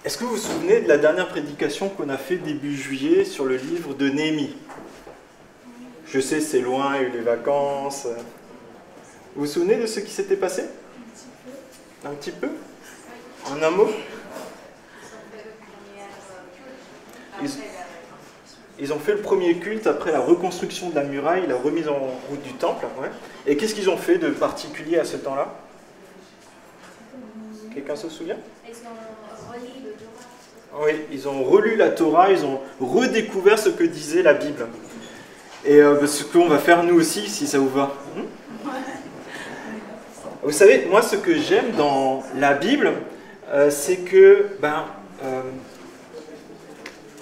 Est-ce que vous vous souvenez de la dernière prédication qu'on a fait début juillet sur le livre de Néhémie? Je sais, c'est loin, il y a eu les vacances. Vous vous souvenez de ce qui s'était passé? Un petit peu. En un mot? Ils ont fait le premier culte après la reconstruction de la muraille, la remise en route du temple. Ouais. Et qu'est-ce qu'ils ont fait de particulier à ce temps-là? Quelqu'un se souvient? Ils ont relu le Torah. Oui, ils ont relu la Torah, ils ont redécouvert ce que disait la Bible. Et ce qu'on va faire nous aussi, si ça vous va. Vous savez, moi ce que j'aime dans la Bible, c'est que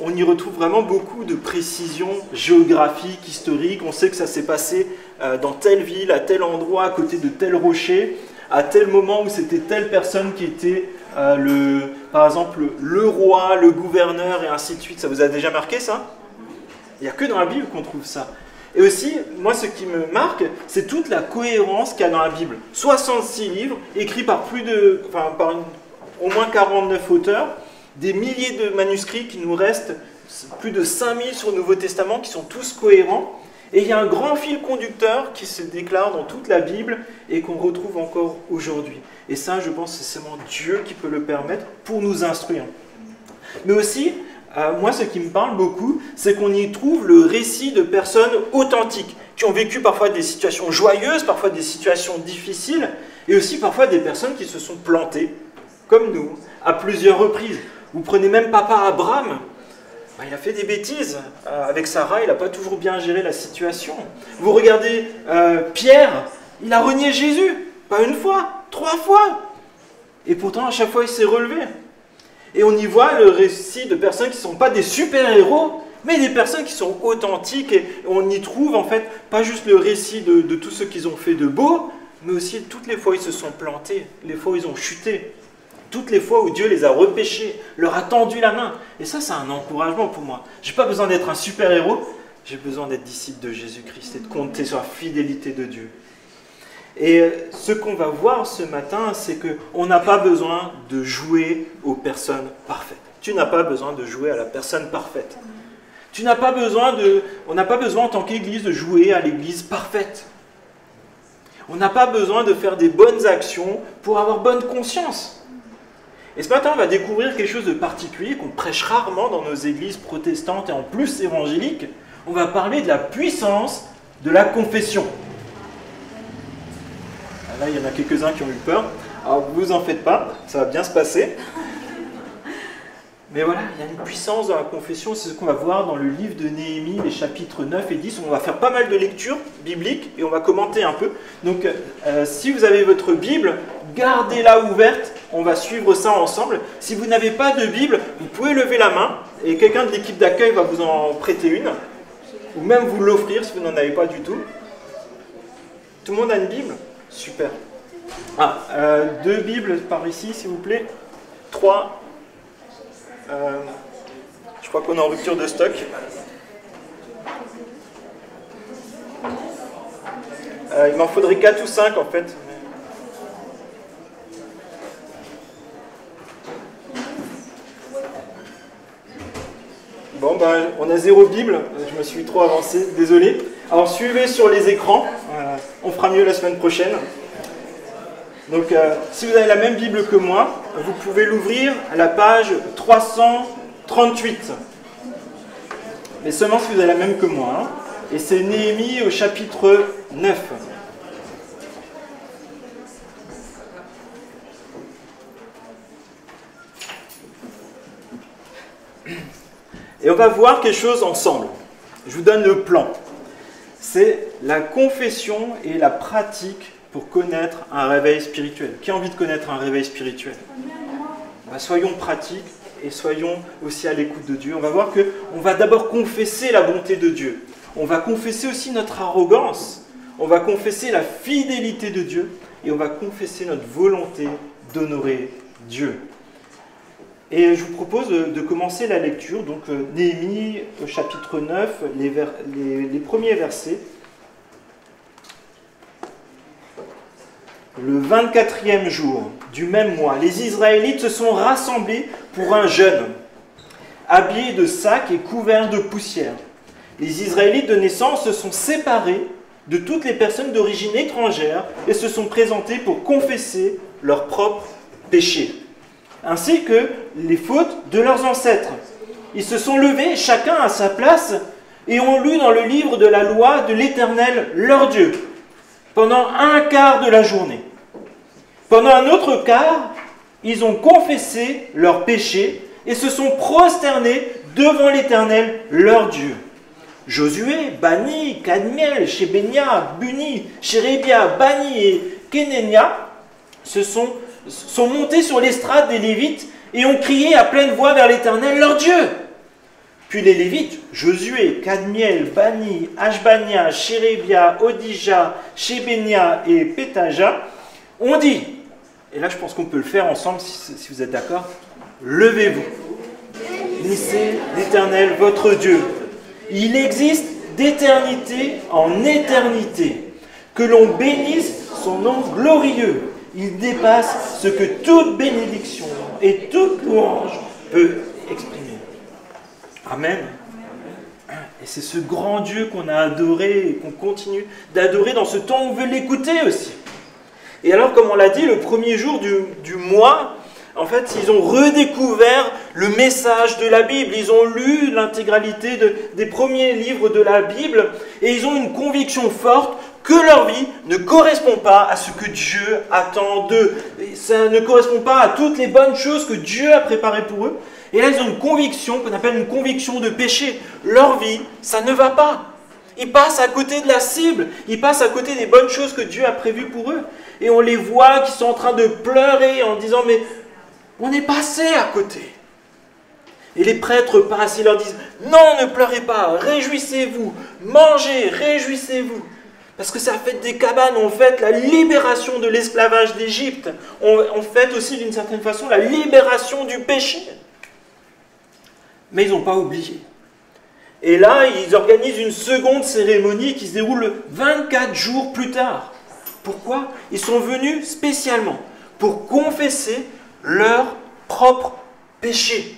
on y retrouve vraiment beaucoup de précisions géographiques, historiques. On sait que ça s'est passé dans telle ville, à tel endroit, à côté de tel rocher, à tel moment où c'était telle personne qui était, par exemple, le roi, le gouverneur, et ainsi de suite. Ça vous a déjà marqué, ça? Il n'y a que dans la Bible qu'on trouve ça. Et aussi, moi, ce qui me marque, c'est toute la cohérence qu'il y a dans la Bible. 66 livres, écrits par au moins 49 auteurs, des milliers de manuscrits qui nous restent, plus de 5000 sur le Nouveau Testament, qui sont tous cohérents. Et il y a un grand fil conducteur qui se déclare dans toute la Bible et qu'on retrouve encore aujourd'hui. Et ça, je pense que c'est seulement Dieu qui peut le permettre pour nous instruire. Mais aussi, moi, ce qui me parle beaucoup, c'est qu'on y trouve le récit de personnes authentiques, qui ont vécu parfois des situations joyeuses, parfois des situations difficiles, et aussi parfois des personnes qui se sont plantées, comme nous, à plusieurs reprises. Vous prenez même papa Abraham, il a fait des bêtises. Avec Sarah, il n'a pas toujours bien géré la situation. Vous regardez Pierre, il a renié Jésus, pas une fois, 3 fois. Et pourtant, à chaque fois, il s'est relevé. Et on y voit le récit de personnes qui ne sont pas des super-héros, mais des personnes qui sont authentiques. Et on y trouve, en fait, pas juste le récit de tout ce qu'ils ont fait de beau, mais aussi toutes les fois où ils se sont plantés, les fois où ils ont chuté. Toutes les fois où Dieu les a repêchés, leur a tendu la main. Et ça, c'est un encouragement pour moi. Je n'ai pas besoin d'être un super-héros, j'ai besoin d'être disciple de Jésus-Christ et de compter sur la fidélité de Dieu. Et ce qu'on va voir ce matin, c'est qu'on n'a pas besoin de jouer aux personnes parfaites. Tu n'as pas besoin de jouer à la personne parfaite. On n'a pas besoin en tant qu'Église de jouer à l'Église parfaite. On n'a pas besoin de faire des bonnes actions pour avoir bonne conscience. Et ce matin, on va découvrir quelque chose de particulier qu'on prêche rarement dans nos églises protestantes et en plus évangéliques. On va parler de la puissance de la confession. Là, il y en a quelques-uns qui ont eu peur. Alors, vous en faites pas, ça va bien se passer. Mais voilà, il y a une puissance dans la confession, c'est ce qu'on va voir dans le livre de Néhémie, les chapitres 9 et 10. On va faire pas mal de lectures bibliques et on va commenter un peu. Donc, si vous avez votre Bible, gardez-la ouverte. On va suivre ça ensemble. Si vous n'avez pas de Bible, vous pouvez lever la main et quelqu'un de l'équipe d'accueil va vous en prêter une. Ou même vous l'offrir si vous n'en avez pas du tout. Tout le monde a une Bible? Super. 2 Bibles par ici, s'il vous plaît. 3. Je crois qu'on est en rupture de stock. Il m'en faudrait 4 ou 5 en fait. Bon, on a 0 Bible, je me suis trop avancé, désolé. Alors suivez sur les écrans, on fera mieux la semaine prochaine. Donc si vous avez la même Bible que moi, vous pouvez l'ouvrir à la page 338. Mais seulement si vous avez la même que moi. Hein. Et c'est Néhémie au chapitre 9. Et on va voir quelque chose ensemble. Je vous donne le plan. C'est la confession et la pratique pour connaître un réveil spirituel. Qui a envie de connaître un réveil spirituel? Soyons pratiques et soyons aussi à l'écoute de Dieu. On va voir qu'on va d'abord confesser la bonté de Dieu. On va confesser aussi notre arrogance. On va confesser la fidélité de Dieu. Et on va confesser notre volonté d'honorer Dieu. Et je vous propose de commencer la lecture. Donc Néhémie, chapitre 9, les premiers versets. le 24e jour du même mois, les Israélites se sont rassemblés pour un jeûne, habillés de sacs et couverts de poussière. Les Israélites de naissance se sont séparés de toutes les personnes d'origine étrangère et se sont présentés pour confesser leurs propres péchés, ainsi que les fautes de leurs ancêtres. Ils se sont levés, chacun à sa place, et ont lu dans le livre de la loi de l'Éternel, leur Dieu, pendant un quart de la journée. Pendant un autre quart, ils ont confessé leurs péchés et se sont prosternés devant l'Éternel, leur Dieu. Josué, Bani, Kadmiel, Shebenia, Buni, Sherebia, Bani et Kenenia sont montés sur l'estrade des Lévites et ont crié à pleine voix vers l'Éternel, leur Dieu. Puis les Lévites, Josué, Kadmiel, Bani, Ashbania, Sherebia, Odija, Shebenia et Petaja, ont dit, et là je pense qu'on peut le faire ensemble si vous êtes d'accord, levez-vous, bénissez l'Éternel votre Dieu. Il existe d'éternité en éternité. Que l'on bénisse son nom glorieux. Il dépasse ce que toute bénédiction et toute louange peut exprimer. Amen. Et c'est ce grand Dieu qu'on a adoré et qu'on continue d'adorer dans ce temps où on veut l'écouter aussi. Et alors, comme on l'a dit, le premier jour du mois, en fait, ils ont redécouvert le message de la Bible. Ils ont lu l'intégralité des premiers livres de la Bible et ils ont une conviction forte que leur vie ne correspond pas à ce que Dieu attend d'eux. Ça ne correspond pas à toutes les bonnes choses que Dieu a préparées pour eux. Et là, ils ont une conviction qu'on appelle une conviction de péché. Leur vie, ça ne va pas. Ils passent à côté de la cible. Ils passent à côté des bonnes choses que Dieu a prévues pour eux. Et on les voit qui sont en train de pleurer en disant « Mais on est passé à côté ». Et les prêtres passent, ils leur disent « Non, ne pleurez pas, réjouissez-vous, mangez, réjouissez-vous ». Parce que ça fête des cabanes, on fête la libération de l'esclavage d'Égypte. On fête aussi d'une certaine façon la libération du péché. Mais ils n'ont pas oublié. Et là, ils organisent une seconde cérémonie qui se déroule 24 jours plus tard. Pourquoi ? Ils sont venus spécialement pour confesser leur propre péché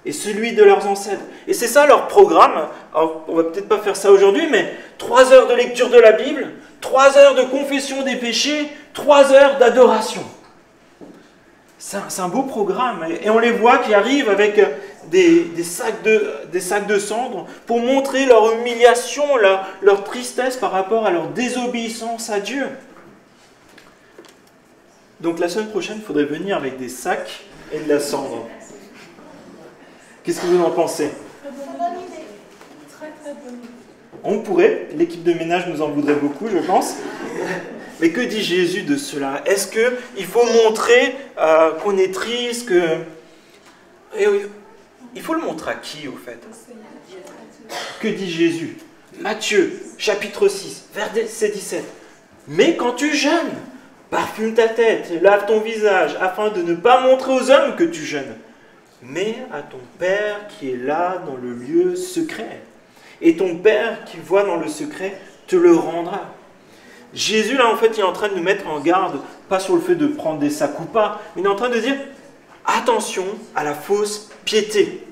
et celui de leurs ancêtres. Et c'est ça leur programme. Alors, on va peut-être pas faire ça aujourd'hui, mais 3 heures de lecture de la Bible, 3 heures de confession des péchés, 3 heures d'adoration. C'est un beau programme. Et on les voit qui arrivent avec des sacs de cendres pour montrer leur humiliation, leur tristesse par rapport à leur désobéissance à Dieu. Donc la semaine prochaine, il faudrait venir avec des sacs et de la cendre. Qu'est-ce que vous en pensez ? On pourrait, l'équipe de ménage nous en voudrait beaucoup, je pense. Mais que dit Jésus de cela ? Est-ce qu'il faut montrer qu'on est triste il faut le montrer à qui, au fait ? Que dit Jésus ? Matthieu, chapitre 6, verset 17. Mais quand tu jeûnes, parfume ta tête, lave ton visage, afin de ne pas montrer aux hommes que tu jeûnes, mais à ton Père qui est là dans le lieu secret. Et ton Père qui voit dans le secret te le rendra. Jésus, là, en fait, il est en train de nous mettre en garde, pas sur le fait de prendre des sacs ou pas, mais il est en train de dire, attention à la fausse piété.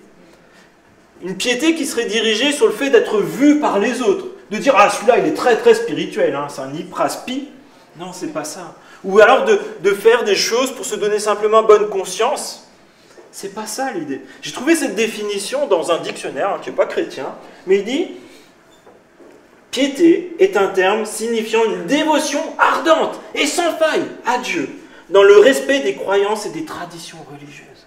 Une piété qui serait dirigée sur le fait d'être vu par les autres. De dire, ah, celui-là, il est très, très spirituel, hein, c'est un hypraspi. Non, c'est pas ça. Ou alors de faire des choses pour se donner simplement bonne conscience. C'est pas ça l'idée. J'ai trouvé cette définition dans un dictionnaire, qui n'est pas chrétien, mais il dit « Piété est un terme signifiant une dévotion ardente et sans faille à Dieu, dans le respect des croyances et des traditions religieuses. »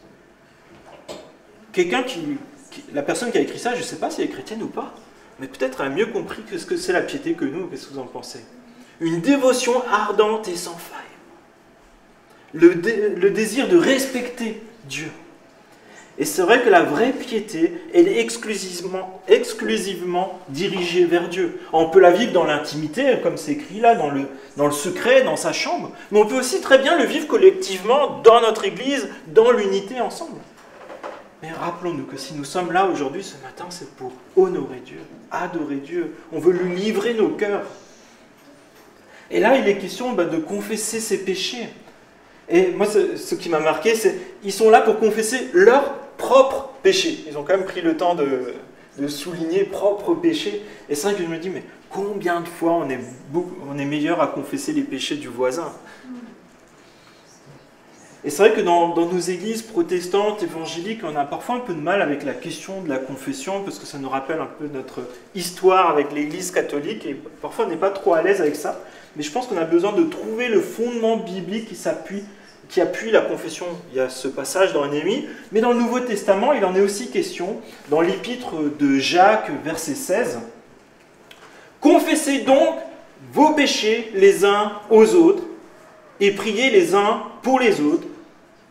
La personne qui a écrit ça, je ne sais pas si elle est chrétienne ou pas, mais peut-être elle a mieux compris que ce que c'est la piété que nous. Qu'est-ce que vous en pensez ? Une dévotion ardente et sans faille. Le désir de respecter Dieu. Et c'est vrai que la vraie piété, elle est exclusivement dirigée vers Dieu. On peut la vivre dans l'intimité, comme c'est écrit là, dans le secret, dans sa chambre. Mais on peut aussi très bien le vivre collectivement, dans notre église, dans l'unité ensemble. Mais rappelons-nous que si nous sommes là aujourd'hui, ce matin, c'est pour honorer Dieu, adorer Dieu. On veut lui livrer nos cœurs. Et là, il est question de confesser ses péchés. Et moi, ce qui m'a marqué, c'est qu'ils sont là pour confesser leurs propres péchés. Ils ont quand même pris le temps de souligner propres péchés. Et c'est vrai que je me dis, mais combien de fois on est meilleur à confesser les péchés du voisin? Et c'est vrai que dans nos églises protestantes, évangéliques, on a parfois un peu de mal avec la question de la confession, parce que ça nous rappelle un peu notre histoire avec l'église catholique, et parfois on n'est pas trop à l'aise avec ça. Mais je pense qu'on a besoin de trouver le fondement biblique qui appuie la confession. Il y a ce passage dans Néhémie, mais dans le Nouveau Testament, il en est aussi question, dans l'épître de Jacques, verset 16. « Confessez donc vos péchés les uns aux autres, et priez les uns pour les autres,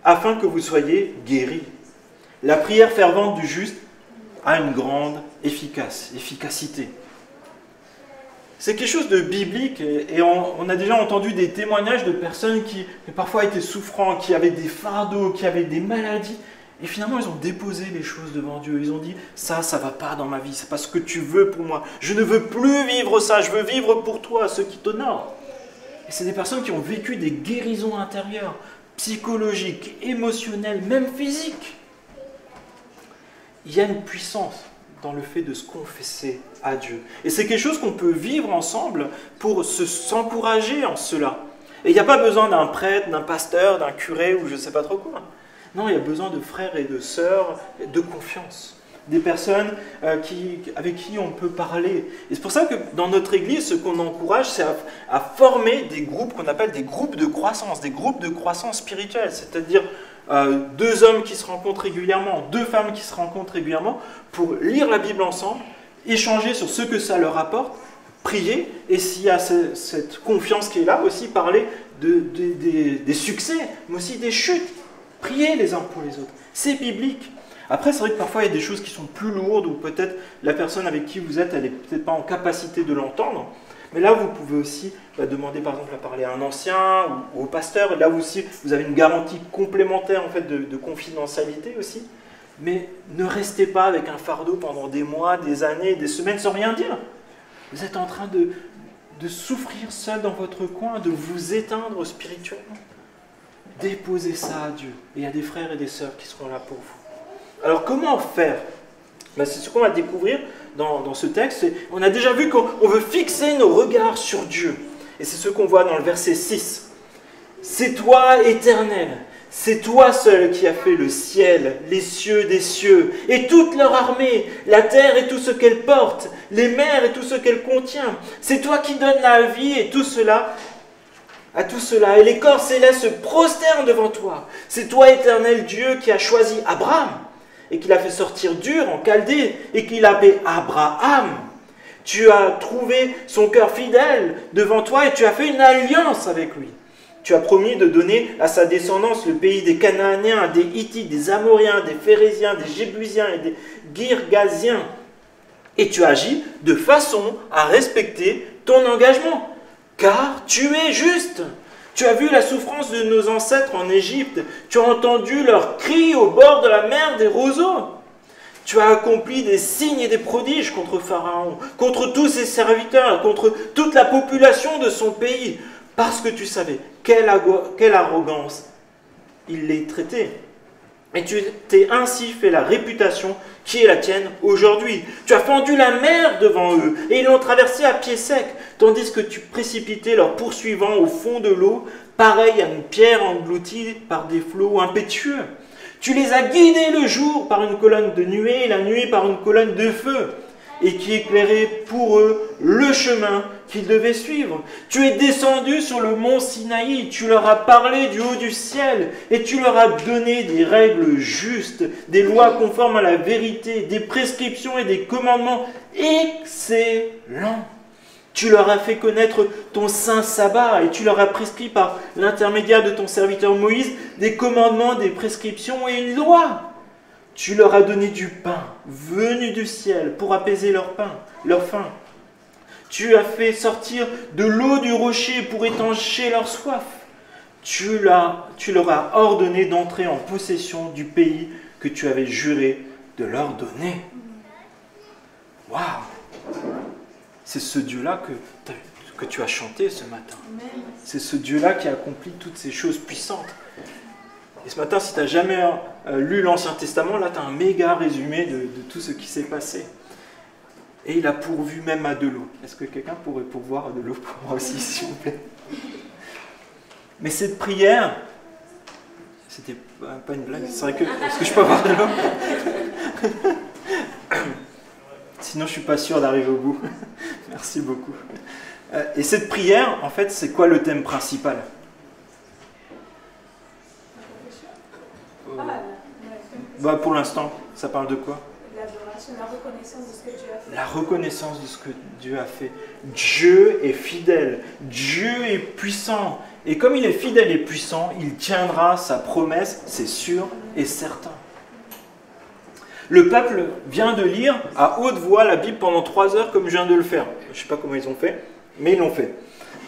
afin que vous soyez guéris. La prière fervente du juste a une grande efficacité. » C'est quelque chose de biblique et on a déjà entendu des témoignages de personnes qui parfois étaient souffrants, qui avaient des fardeaux, qui avaient des maladies. Et finalement, ils ont déposé les choses devant Dieu. Ils ont dit, ça ne va pas dans ma vie, c'est pas ce que tu veux pour moi. Je ne veux plus vivre ça, je veux vivre pour toi, ceux qui t'honorent. Et c'est des personnes qui ont vécu des guérisons intérieures, psychologiques, émotionnelles, même physiques. Il y a une puissance dans le fait de se confesser à Dieu. Et c'est quelque chose qu'on peut vivre ensemble pour s'encourager en cela. Et il n'y a pas besoin d'un prêtre, d'un pasteur, d'un curé ou je ne sais pas trop quoi. Non, il y a besoin de frères et de sœurs de confiance. Des personnes avec qui on peut parler. Et c'est pour ça que dans notre église, ce qu'on encourage, c'est à former des groupes qu'on appelle des groupes de croissance spirituelle. C'est-à-dire 2 hommes qui se rencontrent régulièrement, 2 femmes qui se rencontrent régulièrement pour lire la Bible ensemble, échanger sur ce que ça leur apporte, prier, et s'il y a cette confiance qui est là, aussi parler des succès, mais aussi des chutes. Prier les uns pour les autres. C'est biblique. Après, c'est vrai que parfois, il y a des choses qui sont plus lourdes, ou peut-être la personne avec qui vous êtes, elle n'est peut-être pas en capacité de l'entendre. Mais là, vous pouvez aussi demander, par exemple, à parler à un ancien ou au pasteur. Là aussi, vous avez une garantie complémentaire en fait, de confidentialité aussi. Mais ne restez pas avec un fardeau pendant des mois, des années, des semaines sans rien dire. Vous êtes en train de souffrir seul dans votre coin, de vous éteindre spirituellement. Déposez ça à Dieu. Et il y a des frères et des sœurs qui seront là pour vous. Alors, comment faire? C'est ce qu'on va découvrir dans ce texte. On a déjà vu qu'on veut fixer nos regards sur Dieu. Et c'est ce qu'on voit dans le verset 6. « C'est toi, Éternel, c'est toi seul qui as fait le ciel, les cieux des cieux, et toute leur armée, la terre et tout ce qu'elle porte, les mers et tout ce qu'elle contient. C'est toi qui donnes la vie et tout cela, à tout cela. Et les corps célestes se prosternent devant toi. C'est toi, Éternel Dieu, qui as choisi Abraham, et qui l'a fait sortir d'Ur en Chaldée, et qui l'a appelé Abraham. Tu as trouvé son cœur fidèle devant toi, et tu as fait une alliance avec lui. Tu as promis de donner à sa descendance le pays des Cananéens, des Hittites, des Amoriens, des Phérésiens, des Jébusiens et des Girgasiens. Et tu agis de façon à respecter ton engagement, car tu es juste. Tu as vu la souffrance de nos ancêtres en Égypte. Tu as entendu leurs cris au bord de la mer des roseaux. Tu as accompli des signes et des prodiges contre Pharaon, contre tous ses serviteurs, contre toute la population de son pays, parce que tu savais quelle arrogance il les traitait. Et tu t'es ainsi fait la réputation qui est la tienne aujourd'hui. Tu as fendu la mer devant eux, et ils l'ont traversée à pied sec, tandis que tu précipitais leurs poursuivants au fond de l'eau, pareil à une pierre engloutie par des flots impétueux. Tu les as guidés le jour par une colonne de nuée, et la nuit par une colonne de feu, et qui éclairait pour eux le chemin qu'ils devaient suivre. Tu es descendu sur le mont Sinaï, tu leur as parlé du haut du ciel, et tu leur as donné des règles justes, des lois conformes à la vérité, des prescriptions et des commandements excellents. Tu leur as fait connaître ton saint sabbat, et tu leur as prescrit par l'intermédiaire de ton serviteur Moïse des commandements, des prescriptions et une loi. Tu leur as donné du pain venu du ciel pour apaiser leur faim. Tu as fait sortir de l'eau du rocher pour étancher leur soif. Tu leur as ordonné d'entrer en possession du pays que tu avais juré de leur donner. Waouh! C'est ce Dieu-là que que tu as chanté ce matin. Amen. C'est ce Dieu-là qui a accompli toutes ces choses puissantes. Et ce matin, si tu n'as jamais lu l'Ancien Testament, là, tu as un méga résumé de tout ce qui s'est passé. Et il a pourvu même à de l'eau. Est-ce que quelqu'un pourrait pourvoir à de l'eau pour moi aussi, s'il vous plaît? Mais cette prière, c'était pas une blague, c'est vrai que... Est-ce que je peux avoir de l'eau? Sinon, je ne suis pas sûr d'arriver au bout. Merci beaucoup. Et cette prière, en fait, c'est quoi le thème principal? Bah, pour l'instant, ça parle de quoi? L'adoration, la reconnaissance de ce que Dieu a fait. La reconnaissance de ce que Dieu a fait. Dieu est fidèle, Dieu est puissant. Et comme il est fidèle et puissant, il tiendra sa promesse, c'est sûr et certain. Le peuple vient de lire à haute voix la Bible pendant 3 heures comme je viens de le faire. Je ne sais pas comment ils ont fait, mais ils l'ont fait.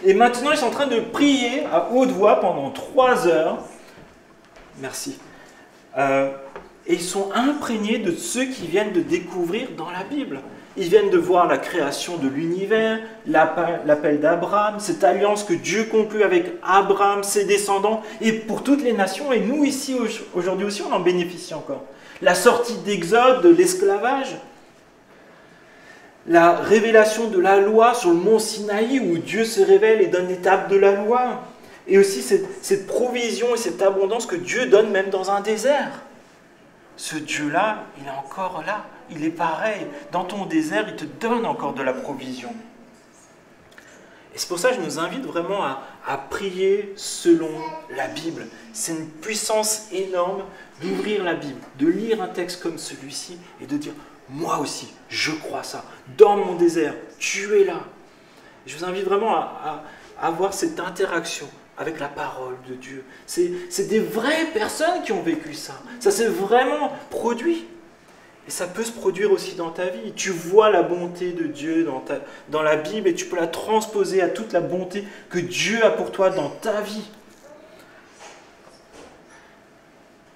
Et maintenant, ils sont en train de prier à haute voix pendant 3 heures. Merci. Et ils sont imprégnés de ceux qui viennent de découvrir dans la Bible. Ils viennent de voir la création de l'univers, l'appel d'Abraham, cette alliance que Dieu conclut avec Abraham, ses descendants, et pour toutes les nations. Et nous, ici, aujourd'hui aussi, on en bénéficie encore. La sortie d'Exode, de l'esclavage, la révélation de la loi sur le mont Sinaï, où Dieu se révèle et donne l'étape de la loi. Et aussi cette provision et cette abondance que Dieu donne même dans un désert. Ce Dieu-là, il est encore là. Il est pareil. Dans ton désert, il te donne encore de la provision. Et c'est pour ça que je nous invite vraiment à prier selon la Bible. C'est une puissance énorme d'ouvrir la Bible, de lire un texte comme celui-ci et de dire « Moi aussi, je crois ça. Dans mon désert, tu es là. » Je vous invite vraiment à avoir cette interaction avec la parole de Dieu. C'est des vraies personnes qui ont vécu ça. Ça s'est vraiment produit. Et ça peut se produire aussi dans ta vie. Tu vois la bonté de Dieu dans la Bible et tu peux la transposer à toute la bonté que Dieu a pour toi dans ta vie.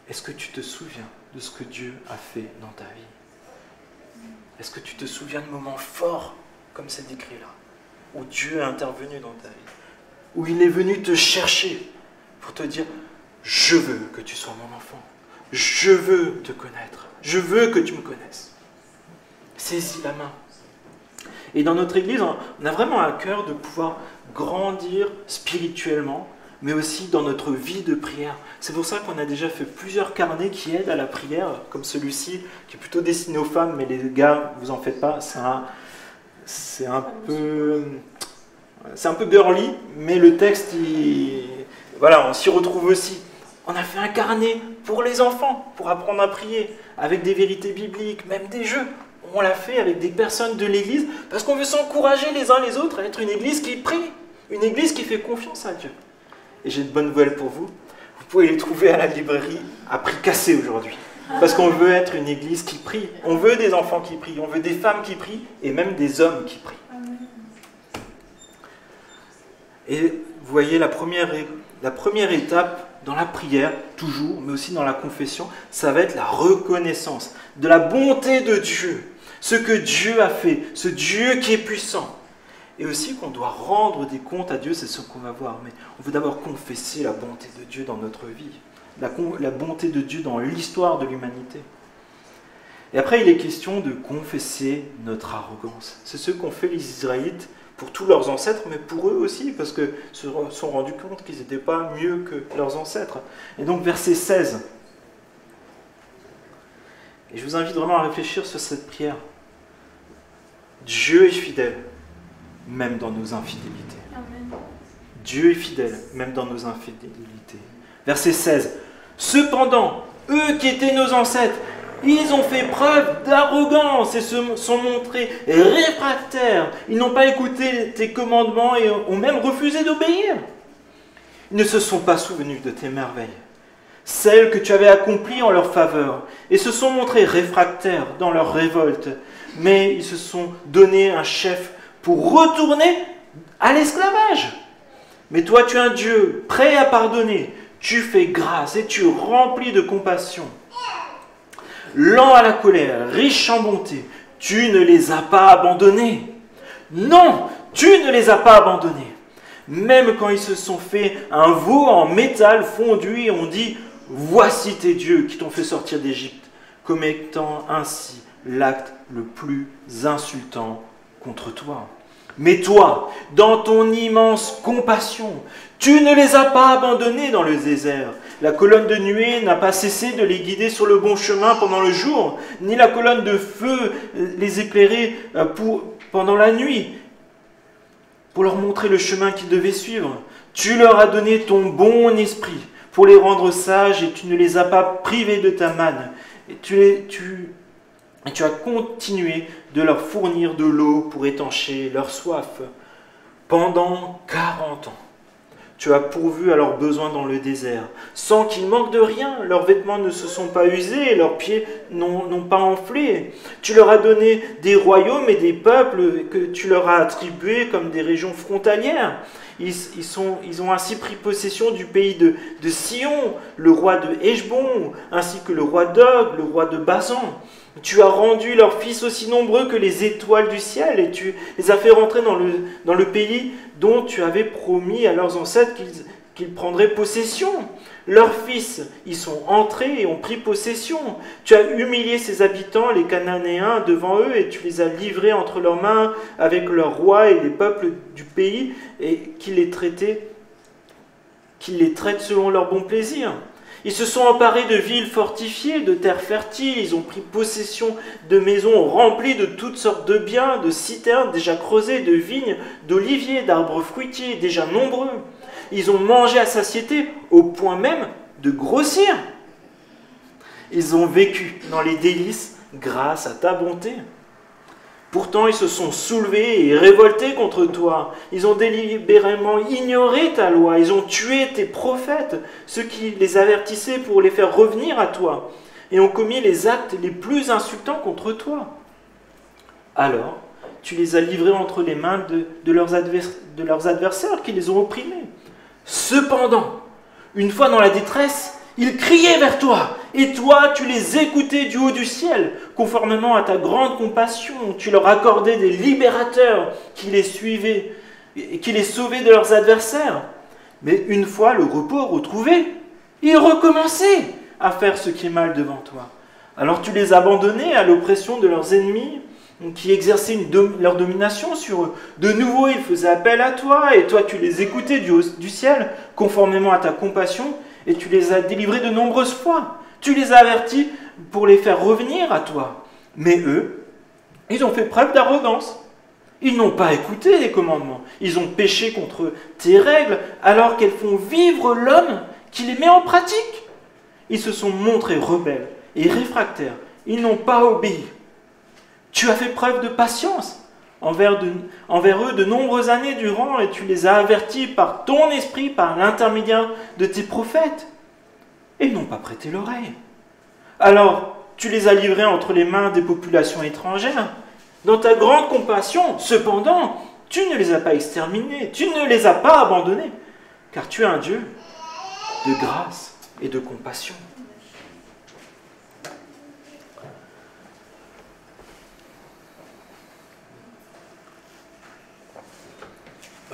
Est-ce que tu te souviens de ce que Dieu a fait dans ta vie? Est-ce que tu te souviens de moments forts, comme c'est décrit là, où Dieu est intervenu dans ta vie, où il est venu te chercher pour te dire « Je veux que tu sois mon enfant, je veux te connaître, je veux que tu me connaisses. » Saisis la main. Et dans notre Église, on a vraiment à cœur de pouvoir grandir spirituellement, mais aussi dans notre vie de prière. C'est pour ça qu'on a déjà fait plusieurs carnets qui aident à la prière, comme celui-ci, qui est plutôt destiné aux femmes, mais les gars, vous en faites pas, c'est un peu girly, mais le texte, voilà, on s'y retrouve aussi. On a fait un carnet pour les enfants, pour apprendre à prier, avec des vérités bibliques, même des jeux. On l'a fait avec des personnes de l'Église, parce qu'on veut s'encourager les uns les autres à être une Église qui prie, une Église qui fait confiance à Dieu. Et j'ai de bonnes nouvelles pour vous. Vous pouvez les trouver à la librairie à prix cassé aujourd'hui. Parce qu'on veut être une Église qui prie. On veut des enfants qui prient, on veut des femmes qui prient, et même des hommes qui prient. Et vous voyez, la première étape dans la prière, toujours, mais aussi dans la confession, ça va être la reconnaissance de la bonté de Dieu. Ce que Dieu a fait, ce Dieu qui est puissant. Et aussi qu'on doit rendre des comptes à Dieu, c'est ce qu'on va voir. Mais on veut d'abord confesser la bonté de Dieu dans notre vie. La bonté de Dieu dans l'histoire de l'humanité. Et après, il est question de confesser notre arrogance. C'est ce qu'ont fait les Israélites pour tous leurs ancêtres, mais pour eux aussi, parce qu'ils se sont rendus compte qu'ils n'étaient pas mieux que leurs ancêtres. Et donc, verset 16. Et je vous invite vraiment à réfléchir sur cette prière. Dieu est fidèle, même dans nos infidélités. Amen. Dieu est fidèle, même dans nos infidélités. Verset 16. Cependant, eux qui étaient nos ancêtres, ils ont fait preuve d'arrogance et se sont montrés réfractaires. Ils n'ont pas écouté tes commandements et ont même refusé d'obéir. Ils ne se sont pas souvenus de tes merveilles, celles que tu avais accomplies en leur faveur, et se sont montrés réfractaires dans leur révolte. Mais ils se sont donné un chef pour retourner à l'esclavage. Mais toi, tu es un Dieu prêt à pardonner. Tu fais grâce et tu remplis de compassion. Lent à la colère, riche en bonté, tu ne les as pas abandonnés. Non, tu ne les as pas abandonnés. Même quand ils se sont fait un veau en métal fondu et ont dit « Voici tes dieux qui t'ont fait sortir d'Égypte », commettant ainsi l'acte le plus insultant contre toi. Mais toi, dans ton immense compassion, tu ne les as pas abandonnés dans le désert. La colonne de nuée n'a pas cessé de les guider sur le bon chemin pendant le jour, ni la colonne de feu les éclairer pendant la nuit, pour leur montrer le chemin qu'ils devaient suivre. Tu leur as donné ton bon esprit pour les rendre sages et tu ne les as pas privés de ta manne. Et tu as continué de leur fournir de l'eau pour étancher leur soif. Pendant 40 ans, tu as pourvu à leurs besoins dans le désert, sans qu'ils manquent de rien. Leurs vêtements ne se sont pas usés, leurs pieds n'ont pas enflé. Tu leur as donné des royaumes et des peuples que tu leur as attribués comme des régions frontalières. Ils ont ainsi pris possession du pays de Sion, le roi de Heshbon, ainsi que le roi d'Og, le roi de Basan. Tu as rendu leurs fils aussi nombreux que les étoiles du ciel et tu les as fait rentrer dans le pays dont tu avais promis à leurs ancêtres qu'ils prendraient possession. Leurs fils y sont entrés et ont pris possession. Tu as humilié ses habitants, les Cananéens, devant eux et tu les as livrés entre leurs mains avec leurs rois et les peuples du pays et qu'ils les traitent selon leur bon plaisir. Ils se sont emparés de villes fortifiées, de terres fertiles, ils ont pris possession de maisons remplies de toutes sortes de biens, de citernes déjà creusées, de vignes, d'oliviers, d'arbres fruitiers déjà nombreux. Ils ont mangé à satiété au point même de grossir. Ils ont vécu dans les délices grâce à ta bonté. Pourtant, ils se sont soulevés et révoltés contre toi. Ils ont délibérément ignoré ta loi. Ils ont tué tes prophètes, ceux qui les avertissaient pour les faire revenir à toi, et ont commis les actes les plus insultants contre toi. Alors, tu les as livrés entre les mains de leurs adversaires qui les ont opprimés. Cependant, une fois dans la détresse, ils criaient vers toi, et toi, tu les écoutais du haut du ciel. Conformément à ta grande compassion, tu leur accordais des libérateurs qui les suivaient et qui les sauvaient de leurs adversaires. Mais une fois le repos retrouvé, ils recommençaient à faire ce qui est mal devant toi. Alors tu les abandonnais à l'oppression de leurs ennemis qui exerçaient leur domination sur eux. De nouveau, ils faisaient appel à toi, et toi, tu les écoutais du haut du ciel, conformément à ta compassion, et tu les as délivrés de nombreuses fois. Tu les as avertis pour les faire revenir à toi. Mais eux, ils ont fait preuve d'arrogance. Ils n'ont pas écouté les commandements. Ils ont péché contre tes règles alors qu'elles font vivre l'homme qui les met en pratique. Ils se sont montrés rebelles et réfractaires. Ils n'ont pas obéi. Tu as fait preuve de patience envers eux de nombreuses années durant et tu les as avertis par ton esprit, par l'intermédiaire de tes prophètes. Et ils n'ont pas prêté l'oreille. Alors, tu les as livrés entre les mains des populations étrangères. Dans ta grande compassion, cependant, tu ne les as pas exterminés, tu ne les as pas abandonnés, car tu es un Dieu de grâce et de compassion.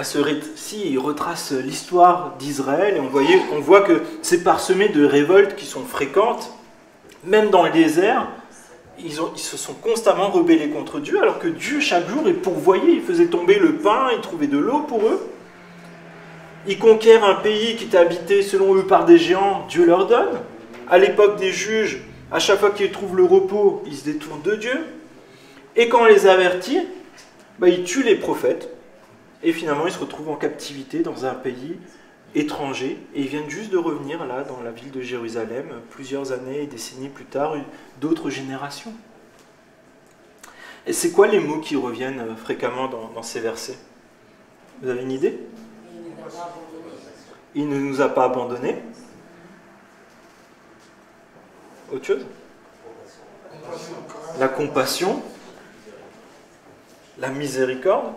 Ce récit, il retrace l'histoire d'Israël et on voit que c'est parsemé de révoltes qui sont fréquentes. Même dans le désert, ils se sont constamment rebellés contre Dieu, alors que Dieu, chaque jour, il pourvoyait, il faisait tomber le pain, il trouvait de l'eau pour eux. Ils conquièrent un pays qui était habité selon eux par des géants, Dieu leur donne. À l'époque des juges, à chaque fois qu'ils trouvent le repos, ils se détournent de Dieu. Et quand on les avertit, ils tuent les prophètes. Et finalement, ils se retrouvent en captivité dans un pays étranger. Et ils viennent juste de revenir là, dans la ville de Jérusalem, plusieurs années et décennies plus tard, d'autres générations. Et c'est quoi les mots qui reviennent fréquemment dans ces versets? Vous avez une idée? Il ne nous a pas abandonnés. Autre chose? La compassion. La miséricorde.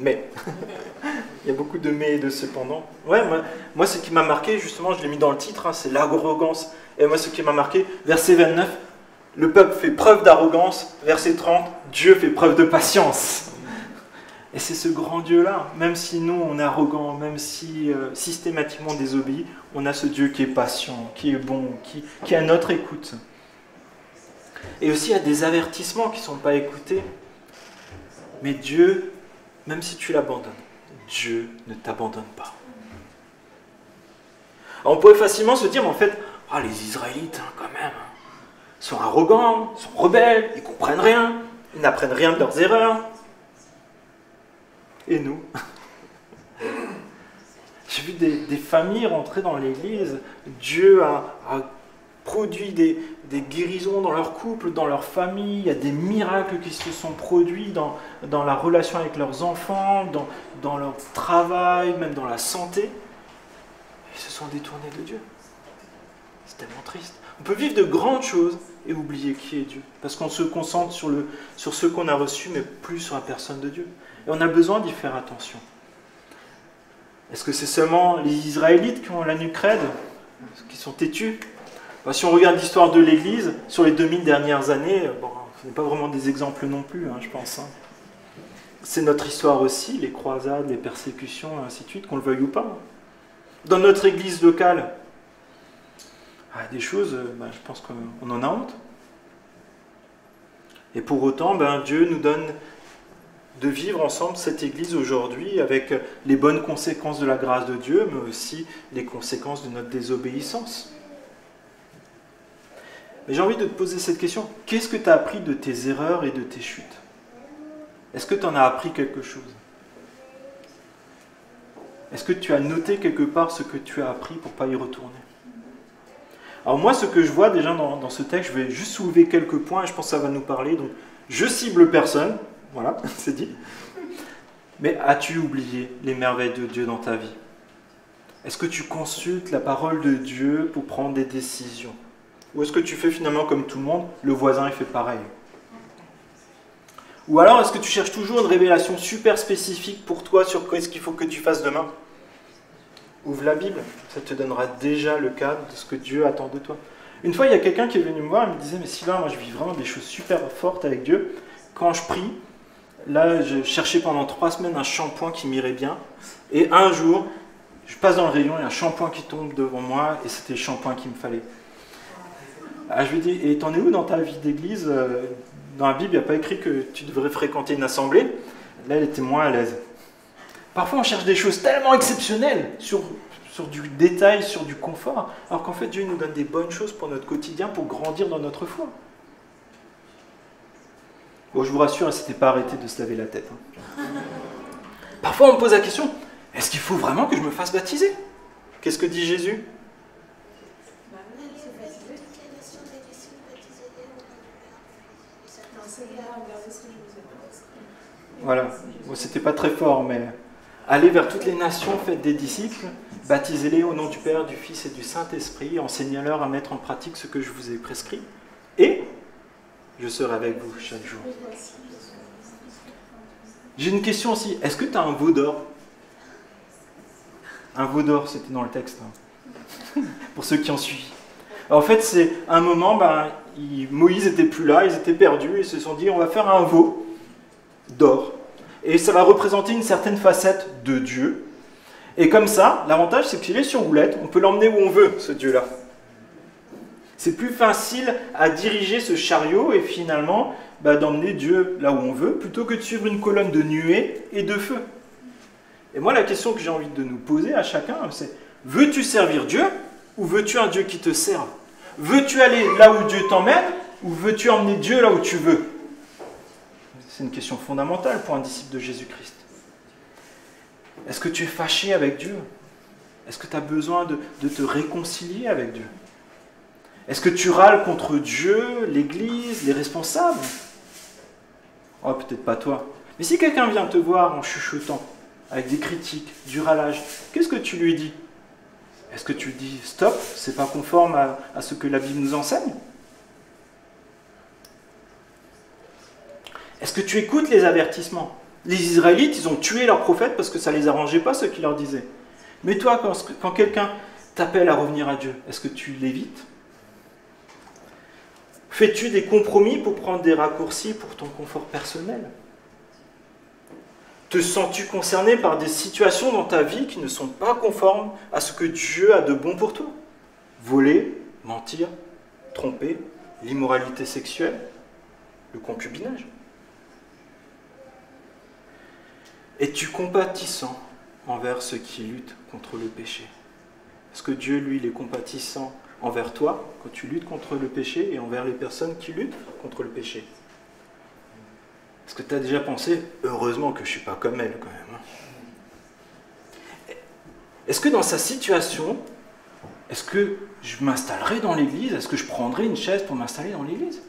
Mais, il y a beaucoup de mais et de cependant. Ouais, moi ce qui m'a marqué, justement, je l'ai mis dans le titre, c'est l'arrogance. Et moi ce qui m'a marqué, verset 29, Le peuple fait preuve d'arrogance, verset 30, Dieu fait preuve de patience. Et c'est ce grand Dieu-là, même si nous on est arrogants, même si systématiquement désobéis, on a ce Dieu qui est patient, qui est bon, qui est à notre écoute. Et aussi il y a des avertissements qui ne sont pas écoutés. Mais Dieu, même si tu l'abandonnes, Dieu ne t'abandonne pas. Alors, on pourrait facilement se dire, mais en fait, les Israélites, quand même, sont arrogants, sont rebelles, ils ne comprennent rien, ils n'apprennent rien de leurs erreurs. Et nous? J'ai vu des familles rentrer dans l'église. Dieu a produit des guérisons dans leur couple, dans leur famille. Il y a des miracles qui se sont produits dans la relation avec leurs enfants, dans leur travail, même dans la santé. Ils se sont détournés de Dieu. C'est tellement triste. On peut vivre de grandes choses et oublier qui est Dieu. Parce qu'on se concentre sur ce qu'on a reçu, mais plus sur la personne de Dieu. Et on a besoin d'y faire attention. Est-ce que c'est seulement les Israélites qui ont la nuque raide, qui sont têtus? Si on regarde l'histoire de l'Église, sur les 2000 dernières années, ce n'est pas vraiment des exemples non plus, je pense. C'est notre histoire aussi, les croisades, les persécutions, et ainsi de suite, qu'on le veuille ou pas. Dans notre Église locale, des choses, je pense qu'on en a honte. Et pour autant, Dieu nous donne de vivre ensemble cette Église aujourd'hui avec les bonnes conséquences de la grâce de Dieu, mais aussi les conséquences de notre désobéissance. Mais j'ai envie de te poser cette question. Qu'est-ce que tu as appris de tes erreurs et de tes chutes? Est-ce que tu en as appris quelque chose? Est-ce que tu as noté quelque part ce que tu as appris pour ne pas y retourner? Alors moi, ce que je vois déjà dans ce texte, je vais juste soulever quelques points et je pense que ça va nous parler. Donc, je cible personne. Voilà, c'est dit. Mais as-tu oublié les merveilles de Dieu dans ta vie? Est-ce que tu consultes la parole de Dieu pour prendre des décisions? Ou est-ce que tu fais finalement comme tout le monde, le voisin il fait pareil? Ou alors est-ce que tu cherches toujours une révélation super spécifique pour toi sur quoi est-ce qu'il faut que tu fasses demain? Ouvre la Bible, ça te donnera déjà le cadre de ce que Dieu attend de toi. Une fois il y a quelqu'un qui est venu me voir et me disait, mais Sylvain, moi je vis vraiment des choses super fortes avec Dieu. Quand je prie, là je cherchais pendant 3 semaines un shampoing qui m'irait bien. Et un jour, je passe dans le rayon, il y a un shampoing qui tombe devant moi et c'était le shampoing qu'il me fallait. Je lui dis, et t'en es où dans ta vie d'église? Dans la Bible, il n'y a pas écrit que tu devrais fréquenter une assemblée. Là, elle était moins à l'aise. Parfois, on cherche des choses tellement exceptionnelles sur du détail, sur du confort, alors qu'en fait, Dieu nous donne des bonnes choses pour notre quotidien, pour grandir dans notre foi. Bon, je vous rassure, elle ne s'était pas arrêtée de se laver la tête. Parfois, on me pose la question, est-ce qu'il faut vraiment que je me fasse baptiser? Qu'est-ce que dit Jésus? Voilà, bon, c'était pas très fort, mais allez vers toutes les nations, faites des disciples, baptisez-les au nom du Père, du Fils et du Saint-Esprit, enseignez-leur à mettre en pratique ce que je vous ai prescrit, et je serai avec vous chaque jour. J'ai une question aussi, est-ce que tu as un veau d'or? Un veau d'or, c'était dans le texte, pour ceux qui ont suivi. En fait, c'est un moment, Moïse n'était plus là, ils étaient perdus, ils se sont dit, on va faire un veau d'or. Et ça va représenter une certaine facette de Dieu. Et comme ça, l'avantage, c'est qu'il est sur roulette, on peut l'emmener où on veut, ce Dieu-là. C'est plus facile à diriger ce chariot et finalement d'emmener Dieu là où on veut, plutôt que de suivre une colonne de nuées et de feu. Et moi, la question que j'ai envie de nous poser à chacun, c'est, veux-tu servir Dieu ou veux-tu un Dieu qui te serve? Veux-tu aller là où Dieu t'emmène ou veux-tu emmener Dieu là où tu veux? C'est une question fondamentale pour un disciple de Jésus-Christ. Est-ce que tu es fâché avec Dieu? Est-ce que tu as besoin de te réconcilier avec Dieu? Est-ce que tu râles contre Dieu, l'Église, les responsables? Oh, peut-être pas toi. Mais si quelqu'un vient te voir en chuchotant, avec des critiques, du râlage, qu'est-ce que tu lui dis? Est-ce que tu lui dis stop, c'est pas conforme à ce que la Bible nous enseigne? Est-ce que tu écoutes les avertissements? Les Israélites, ils ont tué leurs prophètes parce que ça ne les arrangeait pas ce qu'ils leur disaient. Mais toi, quand quelqu'un t'appelle à revenir à Dieu, est-ce que tu l'évites? Fais-tu des compromis pour prendre des raccourcis pour ton confort personnel? Te sens-tu concerné par des situations dans ta vie qui ne sont pas conformes à ce que Dieu a de bon pour toi? Voler, mentir, tromper, l'immoralité sexuelle, le concubinage. Es-tu compatissant envers ceux qui luttent contre le péché? Est-ce que Dieu, lui, il est compatissant envers toi quand tu luttes contre le péché et envers les personnes qui luttent contre le péché? Est-ce que tu as déjà pensé, heureusement que je ne suis pas comme elle quand même? Est-ce que dans sa situation, est-ce que je m'installerai dans l'église? Est-ce que je prendrai une chaise pour m'installer dans l'église?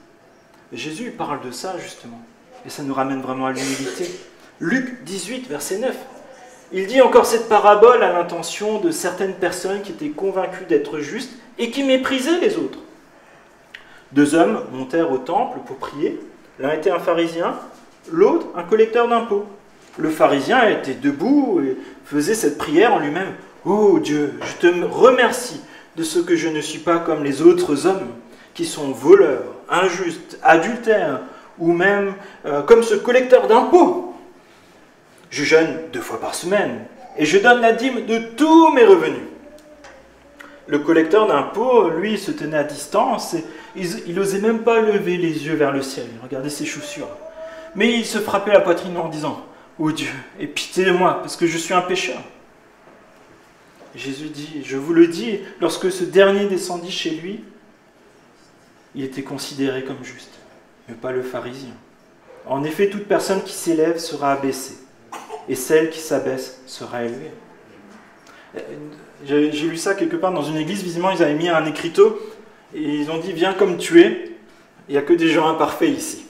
Jésus il parle de ça justement. Et ça nous ramène vraiment à l'humilité. Luc 18, verset 9. Il dit encore cette parabole à l'intention de certaines personnes qui étaient convaincues d'être justes et qui méprisaient les autres. 2 hommes montèrent au temple pour prier. L'un était un pharisien, l'autre un collecteur d'impôts. Le pharisien était debout et faisait cette prière en lui-même. « Oh Dieu, je te remercie de ce que je ne suis pas comme les autres hommes qui sont voleurs, injustes, adultères ou même comme ce collecteur d'impôts. Je jeûne 2 fois par semaine et je donne la dîme de tous mes revenus. » Le collecteur d'impôts, lui, se tenait à distance et il n'osait même pas lever les yeux vers le ciel. Il regardait ses chaussures. Mais il se frappait la poitrine en disant « Oh Dieu, aie pitié de moi, parce que je suis un pécheur. » Jésus dit, je vous le dis, lorsque ce dernier descendit chez lui, il était considéré comme juste, mais pas le pharisien. En effet, toute personne qui s'élève sera abaissée, et celle qui s'abaisse sera élevée. J'ai lu ça quelque part dans une église, visiblement ils avaient mis un écriteau, et ils ont dit, viens comme tu es, il n'y a que des gens imparfaits ici.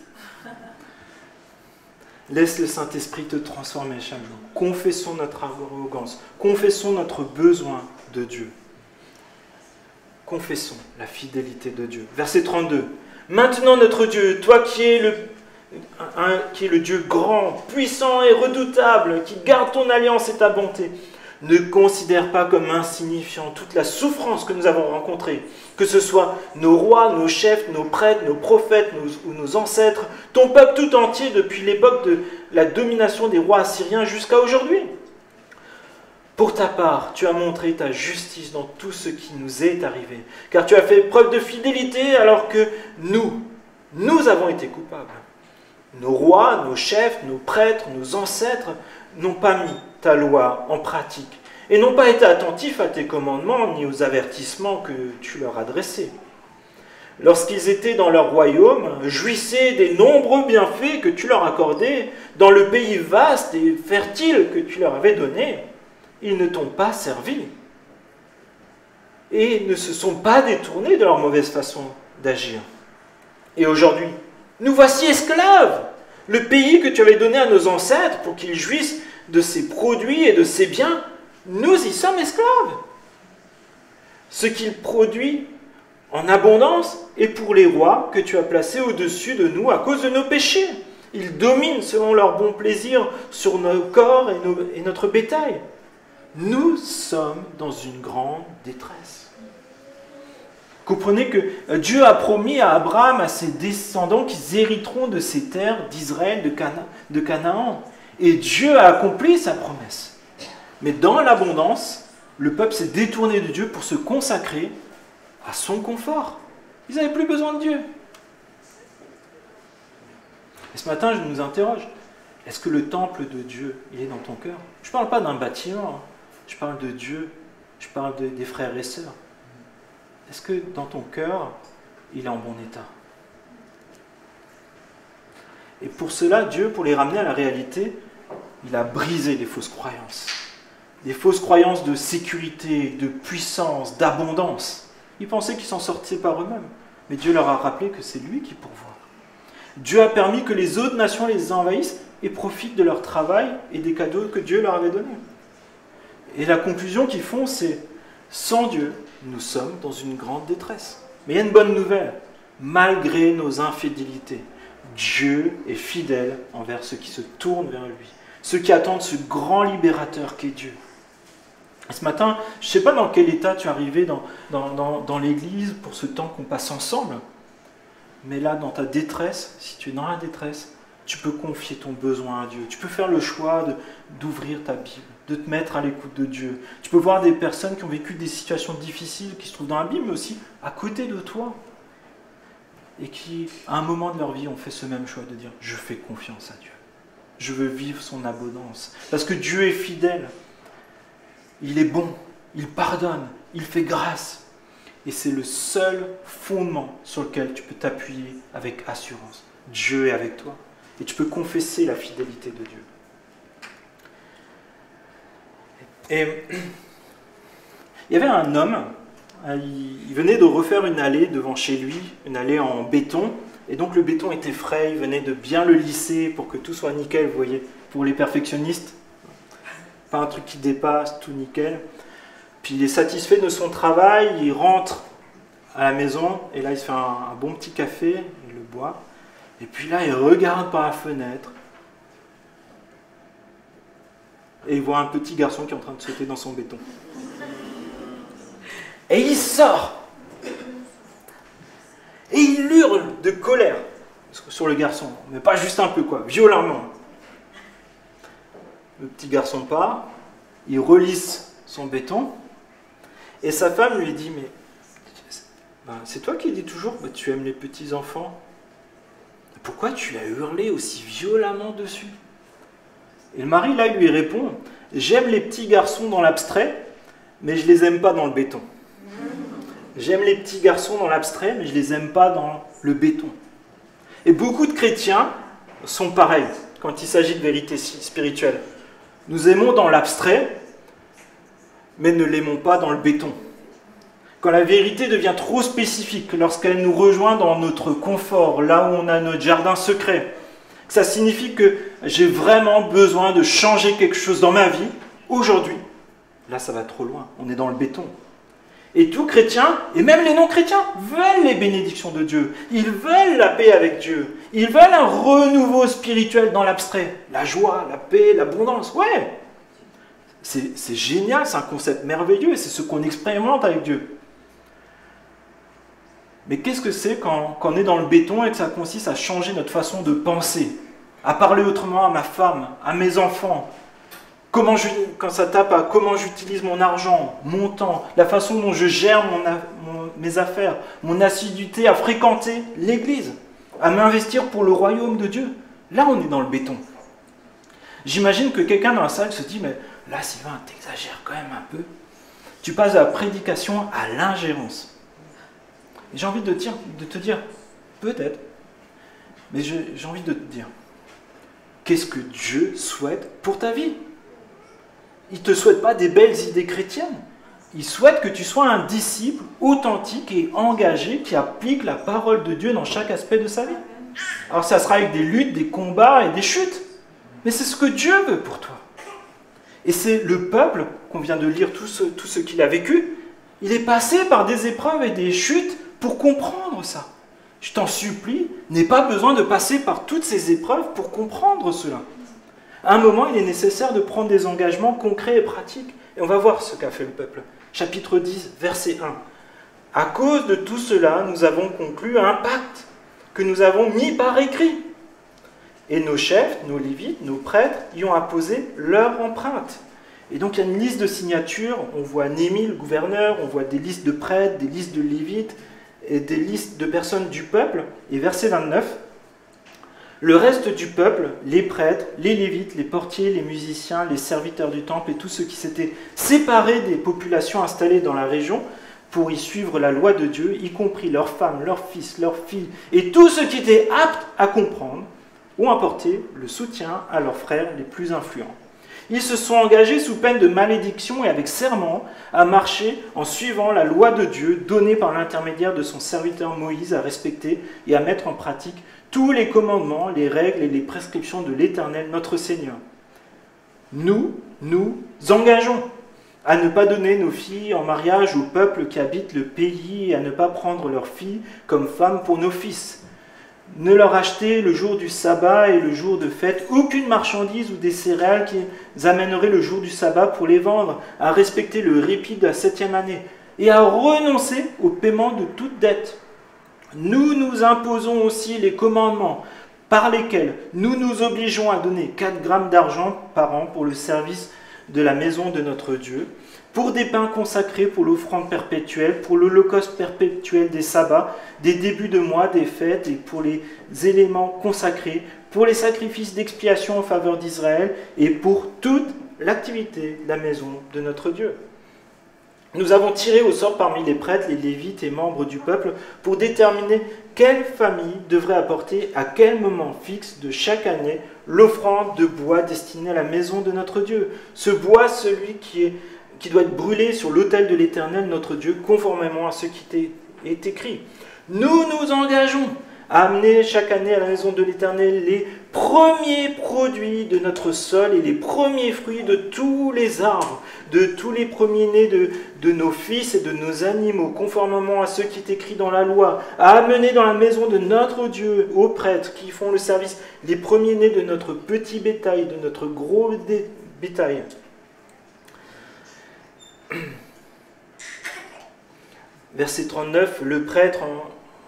Laisse le Saint-Esprit te transformer chaque jour. Confessons notre arrogance. Confessons notre besoin de Dieu. Confessons la fidélité de Dieu. Verset 32. Maintenant notre Dieu, toi qui es le Dieu grand, puissant et redoutable, qui garde ton alliance et ta bonté, ne considère pas comme insignifiant toute la souffrance que nous avons rencontrée, que ce soit nos rois, nos chefs, nos prêtres, nos prophètes ou nos ancêtres, ton peuple tout entier depuis l'époque de la domination des rois assyriens jusqu'à aujourd'hui. Pour ta part, tu as montré ta justice dans tout ce qui nous est arrivé, car tu as fait preuve de fidélité alors que nous avons été coupables. Nos rois, nos chefs, nos prêtres, nos ancêtres n'ont pas mis ta loi en pratique et n'ont pas été attentifs à tes commandements ni aux avertissements que tu leur adressais. Lorsqu'ils étaient dans leur royaume, jouissaient des nombreux bienfaits que tu leur accordais dans le pays vaste et fertile que tu leur avais donné, ils ne t'ont pas servi et ne se sont pas détournés de leur mauvaise façon d'agir. Et aujourd'hui, nous voici esclaves. Le pays que tu avais donné à nos ancêtres pour qu'ils jouissent de ses produits et de ses biens, nous y sommes esclaves. Ce qu'il produit en abondance est pour les rois que tu as placés au-dessus de nous à cause de nos péchés. Ils dominent selon leur bon plaisir sur nos corps et notre bétail. Nous sommes dans une grande détresse. Comprenez que Dieu a promis à Abraham, à ses descendants, qu'ils hériteront de ces terres d'Israël, de Canaan. Et Dieu a accompli sa promesse. Mais dans l'abondance, le peuple s'est détourné de Dieu pour se consacrer à son confort. Ils n'avaient plus besoin de Dieu. Et ce matin, je nous interroge. Est-ce que le temple de Dieu, il est dans ton cœur? Je ne parle pas d'un bâtiment. Je parle de Dieu. Je parle des frères et sœurs. Est-ce que dans ton cœur, il est en bon état? Et pour cela, Dieu, pour les ramener à la réalité, il a brisé les fausses croyances. Des fausses croyances de sécurité, de puissance, d'abondance. Ils pensaient qu'ils s'en sortaient par eux-mêmes. Mais Dieu leur a rappelé que c'est lui qui pourvoit. Dieu a permis que les autres nations les envahissent et profitent de leur travail et des cadeaux que Dieu leur avait donnés. Et la conclusion qu'ils font, c'est « Sans Dieu, nous sommes dans une grande détresse. » Mais il y a une bonne nouvelle. Malgré nos infidélités, Dieu est fidèle envers ceux qui se tournent vers lui, ceux qui attendent ce grand libérateur qu'est Dieu. Et ce matin, je ne sais pas dans quel état tu es arrivé dans l'église pour ce temps qu'on passe ensemble, Mais là, dans ta détresse, si tu es dans la détresse, tu peux confier ton besoin à Dieu. Tu peux faire le choix d'ouvrir ta Bible, de te mettre à l'écoute de Dieu. Tu peux voir des personnes qui ont vécu des situations difficiles, qui se trouvent dans la Bible, mais aussi à côté de toi. Et qui, à un moment de leur vie, ont fait ce même choix de dire « Je fais confiance à Dieu. Je veux vivre son abondance. » Parce que Dieu est fidèle. Il est bon. Il pardonne. Il fait grâce. Et c'est le seul fondement sur lequel tu peux t'appuyer avec assurance. Dieu est avec toi. Et tu peux confesser la fidélité de Dieu. Et il y avait un homme, il venait de refaire une allée devant chez lui, une allée en béton. Et donc le béton était frais, il venait de bien le lisser pour que tout soit nickel, vous voyez, pour les perfectionnistes. Pas un truc qui dépasse, tout nickel. Puis il est satisfait de son travail, il rentre à la maison, et là il se fait un bon petit café, il le boit. Et puis là, il regarde par la fenêtre et il voit un petit garçon qui est en train de sauter dans son béton. Et il sort et il hurle de colère sur le garçon, mais pas juste un peu quoi, violemment. Le petit garçon part, il relisse son béton et sa femme lui dit « Mais c'est toi qui dis toujours que tu aimes les petits enfants. Pourquoi tu as hurlé aussi violemment dessus ?» Et le mari, là, il lui répond « J'aime les petits garçons dans l'abstrait, mais je les aime pas dans le béton. J'aime les petits garçons dans l'abstrait, mais je les aime pas dans le béton. » Et beaucoup de chrétiens sont pareils quand il s'agit de vérité spirituelle. Nous aimons dans l'abstrait, mais ne l'aimons pas dans le béton. Quand la vérité devient trop spécifique, lorsqu'elle nous rejoint dans notre confort, là où on a notre jardin secret, ça signifie que j'ai vraiment besoin de changer quelque chose dans ma vie, aujourd'hui, là ça va trop loin, on est dans le béton. Et tout chrétien, et même les non-chrétiens, veulent les bénédictions de Dieu. Ils veulent la paix avec Dieu. Ils veulent un renouveau spirituel dans l'abstrait. La joie, la paix, l'abondance, ouais. C'est génial, c'est un concept merveilleux, et c'est ce qu'on expérimente avec Dieu. Mais qu'est-ce que c'est quand on est dans le béton et que ça consiste à changer notre façon de penser, à parler autrement à ma femme, à mes enfants, quand ça tape à comment j'utilise mon argent, mon temps, la façon dont je gère mes affaires, mon assiduité à fréquenter l'église, à m'investir pour le royaume de Dieu. Là, on est dans le béton. J'imagine que quelqu'un dans la salle se dit « Mais là, Sylvain, t'exagères quand même un peu. Tu passes de la prédication à l'ingérence. » J'ai envie de te dire, peut-être, mais j'ai envie de te dire, qu'est-ce que Dieu souhaite pour ta vie? Il ne te souhaite pas des belles idées chrétiennes. Il souhaite que tu sois un disciple authentique et engagé qui applique la parole de Dieu dans chaque aspect de sa vie. Alors ça sera avec des luttes, des combats et des chutes, mais c'est ce que Dieu veut pour toi. Et c'est le peuple qu'on vient de lire, tout ce qu'il a vécu, il est passé par des épreuves et des chutes pour comprendre ça. Je t'en supplie, n'aie pas besoin de passer par toutes ces épreuves pour comprendre cela. À un moment, il est nécessaire de prendre des engagements concrets et pratiques. Et on va voir ce qu'a fait le peuple. Chapitre 10, verset 1. « À cause de tout cela, nous avons conclu un pacte que nous avons mis par écrit. Et nos chefs, nos lévites, nos prêtres y ont apposé leur empreinte. » Et donc il y a une liste de signatures. On voit Néhémie, le gouverneur, on voit des listes de prêtres, des listes de lévites, et des listes de personnes du peuple. Et verset 29, le reste du peuple, les prêtres, les lévites, les portiers, les musiciens, les serviteurs du temple et tous ceux qui s'étaient séparés des populations installées dans la région pour y suivre la loi de Dieu, y compris leurs femmes, leurs fils, leurs filles, et tous ceux qui étaient aptes à comprendre, ont apporté le soutien à leurs frères les plus influents. Ils se sont engagés sous peine de malédiction et avec serment à marcher en suivant la loi de Dieu donnée par l'intermédiaire de son serviteur Moïse à respecter et à mettre en pratique tous les commandements, les règles et les prescriptions de l'Éternel notre Seigneur. Nous engageons à ne pas donner nos filles en mariage au peuple qui habite le pays et à ne pas prendre leurs filles comme femmes pour nos fils. Ne leur acheter le jour du sabbat et le jour de fête aucune marchandise ou des céréales qu'ils amèneraient le jour du sabbat pour les vendre, à respecter le répit de la 7e année et à renoncer au paiement de toute dette. Nous nous imposons aussi les commandements par lesquels nous nous obligeons à donner 4 grammes d'argent par an pour le service de la maison de notre Dieu, pour des pains consacrés, pour l'offrande perpétuelle, pour l'holocauste perpétuel des sabbats, des débuts de mois, des fêtes et pour les éléments consacrés, pour les sacrifices d'expiation en faveur d'Israël et pour toute l'activité de la maison de notre Dieu. Nous avons tiré au sort parmi les prêtres, les lévites et membres du peuple pour déterminer quelle famille devrait apporter à quel moment fixe de chaque année l'offrande de bois destinée à la maison de notre Dieu. Ce bois, celui qui doit être brûlé sur l'autel de l'Éternel, notre Dieu, conformément à ce qui est écrit. Nous nous engageons à amener chaque année à la maison de l'Éternel les premiers produits de notre sol et les premiers fruits de tous les arbres, de tous les premiers-nés de nos fils et de nos animaux, conformément à ce qui est écrit dans la loi, à amener dans la maison de notre Dieu, aux prêtres qui font le service, les premiers-nés de notre petit bétail, de notre gros bétail. Verset 39, le prêtre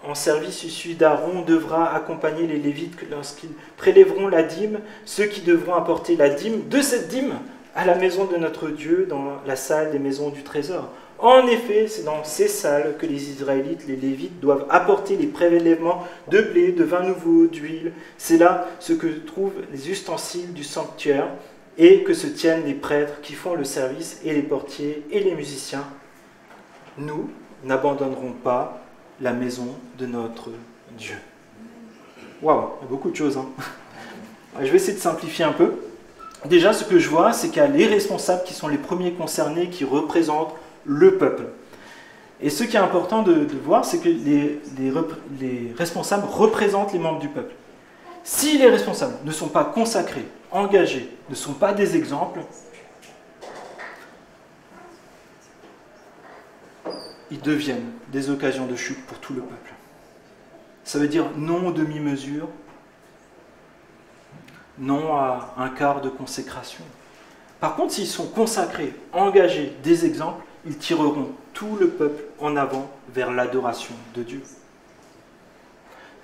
en service issu d'Aaron devra accompagner les Lévites lorsqu'ils prélèveront la dîme, ceux qui devront apporter la dîme de cette dîme à la maison de notre Dieu dans la salle des maisons du trésor. En effet, c'est dans ces salles que les Israélites, les Lévites, doivent apporter les prélèvements de blé, de vin nouveau, d'huile. C'est là ce que trouvent les ustensiles du sanctuaire et que se tiennent les prêtres qui font le service et les portiers et les musiciens. Nous n'abandonnerons pas la maison de notre Dieu. Waouh, il y a beaucoup de choses. Je vais essayer de simplifier un peu. Déjà, ce que je vois, c'est qu'il y a les responsables qui sont les premiers concernés, qui représentent le peuple. Et ce qui est important de voir, c'est que les responsables représentent les membres du peuple. Si les responsables ne sont pas consacrés, engagés, ne sont pas des exemples, ils deviennent des occasions de chute pour tout le peuple. Ça veut dire non aux demi-mesures, non à un quart de consécration. Par contre, s'ils sont consacrés, engagés, des exemples, ils tireront tout le peuple en avant vers l'adoration de Dieu.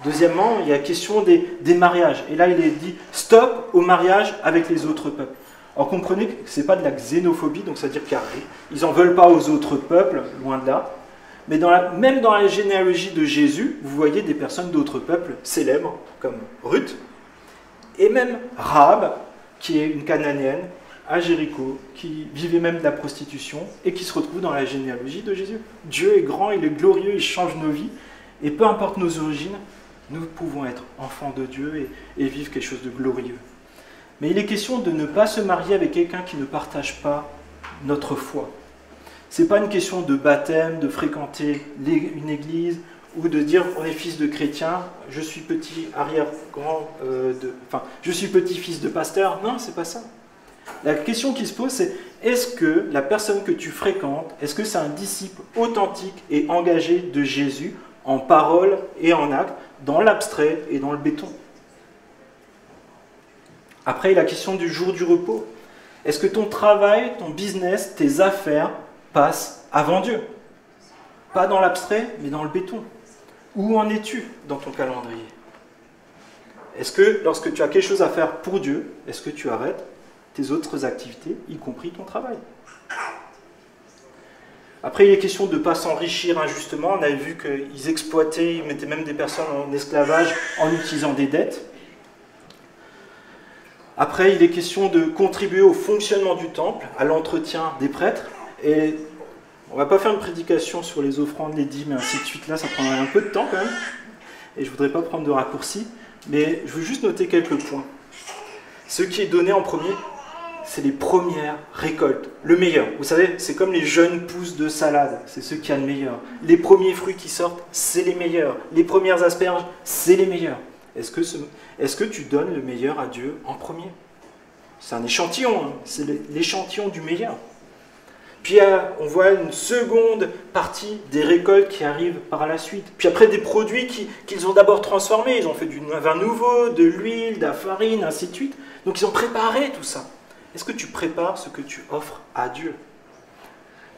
Deuxièmement, il y a la question des mariages. Et là, il est dit stop au mariage avec les autres peuples. Alors comprenez que ce n'est pas de la xénophobie, donc ça veut dire qu'ils n'en veulent pas aux autres peuples, loin de là. Mais même dans la généalogie de Jésus, vous voyez des personnes d'autres peuples célèbres, comme Ruth, et même Rahab, qui est une Cananéenne, à Jéricho, qui vivait même de la prostitution, et qui se retrouve dans la généalogie de Jésus. Dieu est grand, il est glorieux, il change nos vies, et peu importe nos origines, nous pouvons être enfants de Dieu et vivre quelque chose de glorieux. Mais il est question de ne pas se marier avec quelqu'un qui ne partage pas notre foi. Ce n'est pas une question de baptême, de fréquenter une église, ou de dire on est fils de chrétien, je suis petit je suis petit-fils de pasteur. Non, c'est pas ça. La question qui se pose, c'est est-ce que la personne que tu fréquentes, est-ce que c'est un disciple authentique et engagé de Jésus en parole et en acte, dans l'abstrait et dans le béton? Après, la question du jour du repos. Est-ce que ton travail, ton business, tes affaires passent avant Dieu? Pas dans l'abstrait, mais dans le béton. Où en es-tu dans ton calendrier? Est-ce que lorsque tu as quelque chose à faire pour Dieu, est-ce que tu arrêtes tes autres activités, y compris ton travail? Après, il est question de ne pas s'enrichir injustement. On avait vu qu'ils exploitaient, ils mettaient même des personnes en esclavage en utilisant des dettes. Après, il est question de contribuer au fonctionnement du temple, à l'entretien des prêtres. Et on ne va pas faire une prédication sur les offrandes, les dîmes et ainsi de suite. Là, ça prendrait un peu de temps quand même. Et je ne voudrais pas prendre de raccourcis. Mais je veux juste noter quelques points. Ce qui est donné en premier, c'est les premières récoltes. Le meilleur. Vous savez, c'est comme les jeunes pousses de salade. C'est ceux qui ont le meilleur. Les premiers fruits qui sortent, c'est les meilleurs. Les premières asperges, c'est les meilleurs. Est-ce que tu donnes le meilleur à Dieu en premier? C'est un échantillon, hein. C'est l'échantillon du meilleur. Puis on voit une seconde partie des récoltes qui arrivent par la suite. Puis après des produits qu'ils ont d'abord transformés. Ils ont fait du vin nouveau, de l'huile, de la farine, ainsi de suite. Donc ils ont préparé tout ça. Est-ce que tu prépares ce que tu offres à Dieu?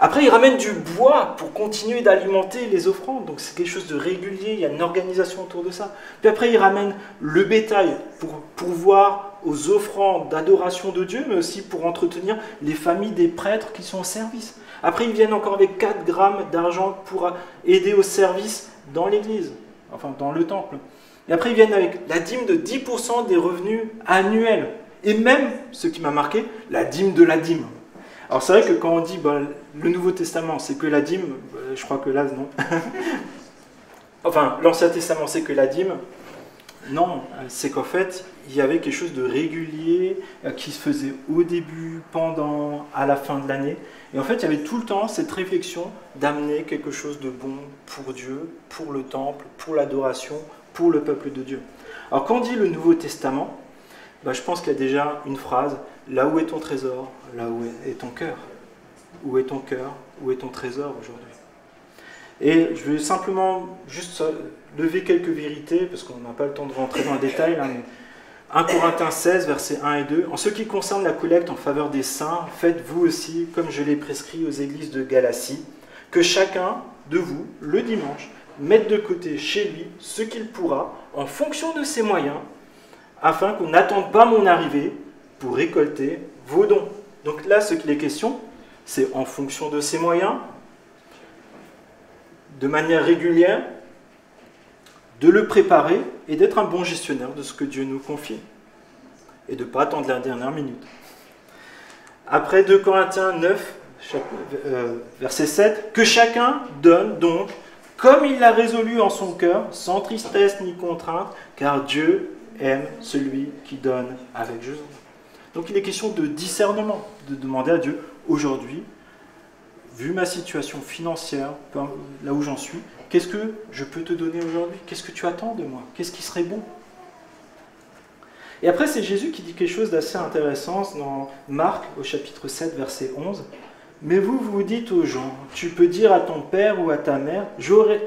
Après, il ramène du bois pour continuer d'alimenter les offrandes. Donc c'est quelque chose de régulier, il y a une organisation autour de ça. Puis après, il ramène le bétail pour pourvoir aux offrandes d'adoration de Dieu, mais aussi pour entretenir les familles des prêtres qui sont au service. Après, ils viennent encore avec 4 grammes d'argent pour aider au service dans l'église, enfin dans le temple. Et après, ils viennent avec la dîme de 10% des revenus annuels. Et même, ce qui m'a marqué, la dîme de la dîme. Alors c'est vrai que quand on dit le Nouveau Testament, c'est que la dîme, je crois que là, non. Enfin, l'Ancien Testament, c'est que la dîme. Non, c'est qu'en fait, il y avait quelque chose de régulier qui se faisait au début, pendant, à la fin de l'année. Et en fait, il y avait tout le temps cette réflexion d'amener quelque chose de bon pour Dieu, pour le temple, pour l'adoration, pour le peuple de Dieu. Alors quand on dit le Nouveau Testament, je pense qu'il y a déjà une phrase, là où est ton trésor, là où est ton cœur. Où est ton cœur, où est ton trésor aujourd'hui? Et je vais simplement juste lever quelques vérités, parce qu'on n'a pas le temps de rentrer dans le détail, là, mais 1 Corinthiens 16, versets 1 et 2. En ce qui concerne la collecte en faveur des saints, faites vous aussi, comme je l'ai prescrit aux églises de Galatie, que chacun de vous, le dimanche, mette de côté chez lui ce qu'il pourra, en fonction de ses moyens, afin qu'on n'attende pas mon arrivée pour récolter vos dons. Donc là, ce qu'il est question, c'est en fonction de ses moyens, de manière régulière, de le préparer et d'être un bon gestionnaire de ce que Dieu nous confie. Et de ne pas attendre la dernière minute. Après 2 Corinthiens 9, verset 7, que chacun donne donc, comme il l'a résolu en son cœur, sans tristesse ni contrainte, car Dieu aime celui qui donne avec joie. Donc il est question de discernement, de demander à Dieu, aujourd'hui, vu ma situation financière, là où j'en suis, qu'est-ce que je peux te donner aujourd'hui? Qu'est-ce que tu attends de moi? Qu'est-ce qui serait bon? Et après, c'est Jésus qui dit quelque chose d'assez intéressant dans Marc, au chapitre 7, verset 11. « Mais vous, vous dites aux gens, tu peux dire à ton père ou à ta mère, j'aurais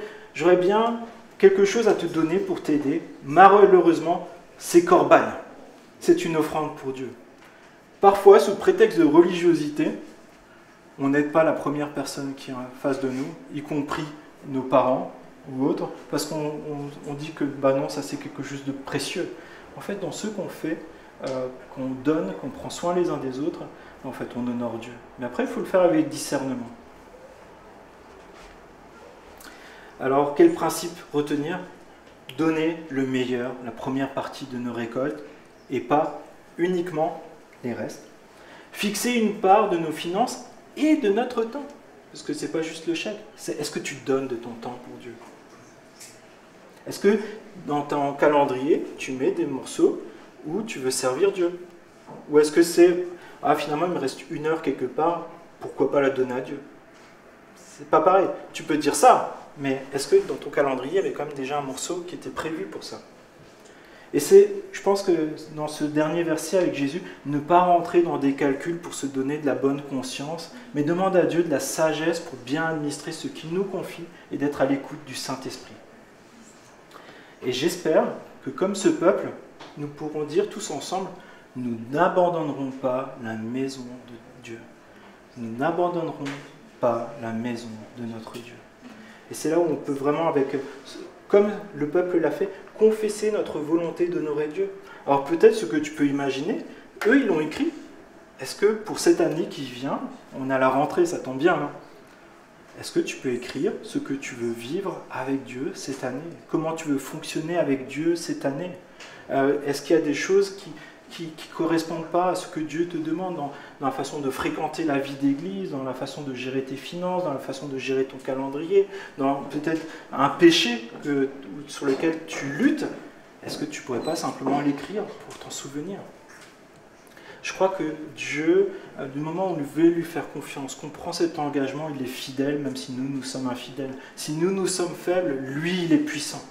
bien quelque chose à te donner pour t'aider. Malheureusement, c'est corban. C'est une offrande pour Dieu. » Parfois, sous prétexte de religiosité, on n'aide pas la première personne qui est en face de nous, y compris nos parents ou autres, parce qu'on dit que non, ça c'est quelque chose de précieux. En fait, dans ce qu'on fait, qu'on donne, qu'on prend soin les uns des autres, en fait, on honore Dieu. Mais après, il faut le faire avec discernement. Alors, quel principe retenir? Donner le meilleur, la première partie de nos récoltes, et pas uniquement les restes. Fixer une part de nos finances et de notre temps. Parce que ce n'est pas juste le chèque. C'est est-ce que tu donnes de ton temps pour Dieu? Est-ce que dans ton calendrier, tu mets des morceaux où tu veux servir Dieu? Ou est-ce que c'est, finalement il me reste 1 heure quelque part, pourquoi pas la donner à Dieu? C'est pas pareil. Tu peux dire ça, mais est-ce que dans ton calendrier, il y avait quand même déjà un morceau qui était prévu pour ça? Et je pense que dans ce dernier verset avec Jésus, ne pas rentrer dans des calculs pour se donner de la bonne conscience, mais demander à Dieu de la sagesse pour bien administrer ce qu'il nous confie et d'être à l'écoute du Saint-Esprit. Et j'espère que comme ce peuple, nous pourrons dire tous ensemble, nous n'abandonnerons pas la maison de Dieu. Nous n'abandonnerons pas la maison de notre Dieu. Et c'est là où on peut vraiment, comme le peuple l'a fait, confesser notre volonté d'honorer Dieu. Alors peut-être ce que tu peux imaginer, eux ils l'ont écrit. Est-ce que pour cette année qui vient, on a la rentrée, ça tombe bien, hein? Est-ce que tu peux écrire ce que tu veux vivre avec Dieu cette année? Comment tu veux fonctionner avec Dieu cette année? Est-ce qu'il y a des choses qui ne correspondent pas à ce que Dieu te demande dans la façon de fréquenter la vie d'église, dans la façon de gérer tes finances, dans la façon de gérer ton calendrier, dans peut-être un péché sur lequel tu luttes? Est-ce que tu ne pourrais pas simplement l'écrire pour t'en souvenir? Je crois que Dieu, du moment où on veut lui faire confiance, qu'on prend cet engagement, il est fidèle, même si nous, nous sommes infidèles. Si nous, nous sommes faibles, lui, il est puissant.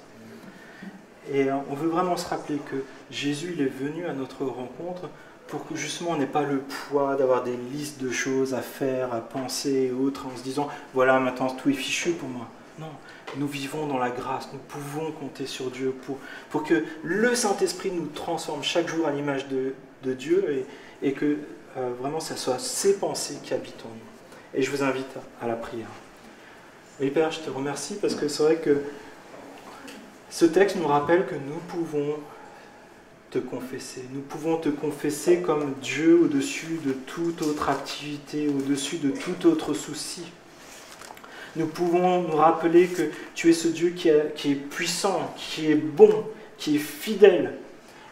Et on veut vraiment se rappeler que Jésus, il est venu à notre rencontre pour que justement on n'ait pas le poids d'avoir des listes de choses à faire, à penser et autres, en se disant, voilà, maintenant tout est fichu pour moi. Non, nous vivons dans la grâce, nous pouvons compter sur Dieu pour que le Saint-Esprit nous transforme chaque jour à l'image de Dieu et que vraiment ça soit ses pensées qui habitent en nous. Et je vous invite à la prière. Oui, Père, je te remercie parce que c'est vrai que ce texte nous rappelle que nous pouvons te confesser. Nous pouvons te confesser comme Dieu au-dessus de toute autre activité, au-dessus de tout autre souci. Nous pouvons nous rappeler que tu es ce Dieu qui est puissant, qui est bon, qui est fidèle.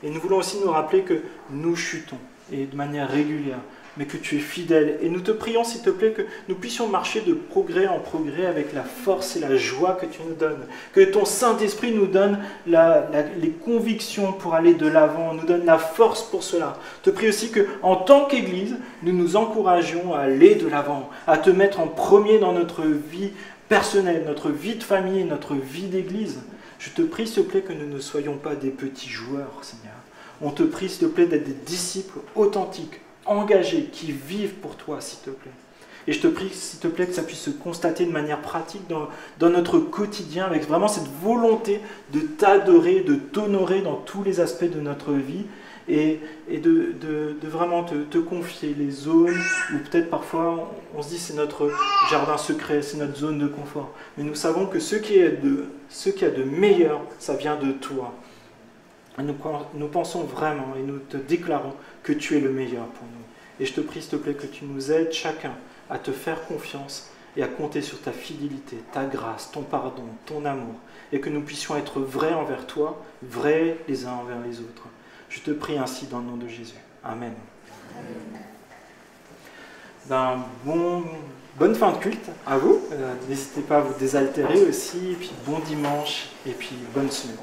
Et nous voulons aussi nous rappeler que nous chutons, et de manière régulière, mais que tu es fidèle. Et nous te prions, s'il te plaît, que nous puissions marcher de progrès en progrès avec la force et la joie que tu nous donnes. Que ton Saint-Esprit nous donne les convictions pour aller de l'avant, nous donne la force pour cela. Je te prie aussi qu'en tant qu'Église, nous nous encouragions à aller de l'avant, à te mettre en premier dans notre vie personnelle, notre vie de famille, notre vie d'Église. Je te prie, s'il te plaît, que nous ne soyons pas des petits joueurs, Seigneur. On te prie, s'il te plaît, d'être des disciples authentiques, engagés, qui vivent pour toi, s'il te plaît. Et je te prie, s'il te plaît, que ça puisse se constater de manière pratique dans notre quotidien, avec vraiment cette volonté de t'adorer, de t'honorer dans tous les aspects de notre vie, et de vraiment te confier les zones où peut-être parfois on se dit c'est notre jardin secret, c'est notre zone de confort. Mais nous savons que ce qui est de meilleur, ça vient de toi. Nous pensons vraiment et nous te déclarons que tu es le meilleur pour nous. Et je te prie, s'il te plaît, que tu nous aides chacun à te faire confiance et à compter sur ta fidélité, ta grâce, ton pardon, ton amour, et que nous puissions être vrais envers toi, vrais les uns envers les autres. Je te prie ainsi dans le nom de Jésus. Amen. Bonne fin de culte à vous. N'hésitez pas à vous désaltérer aussi. Et puis bon dimanche. Et puis bonne semaine.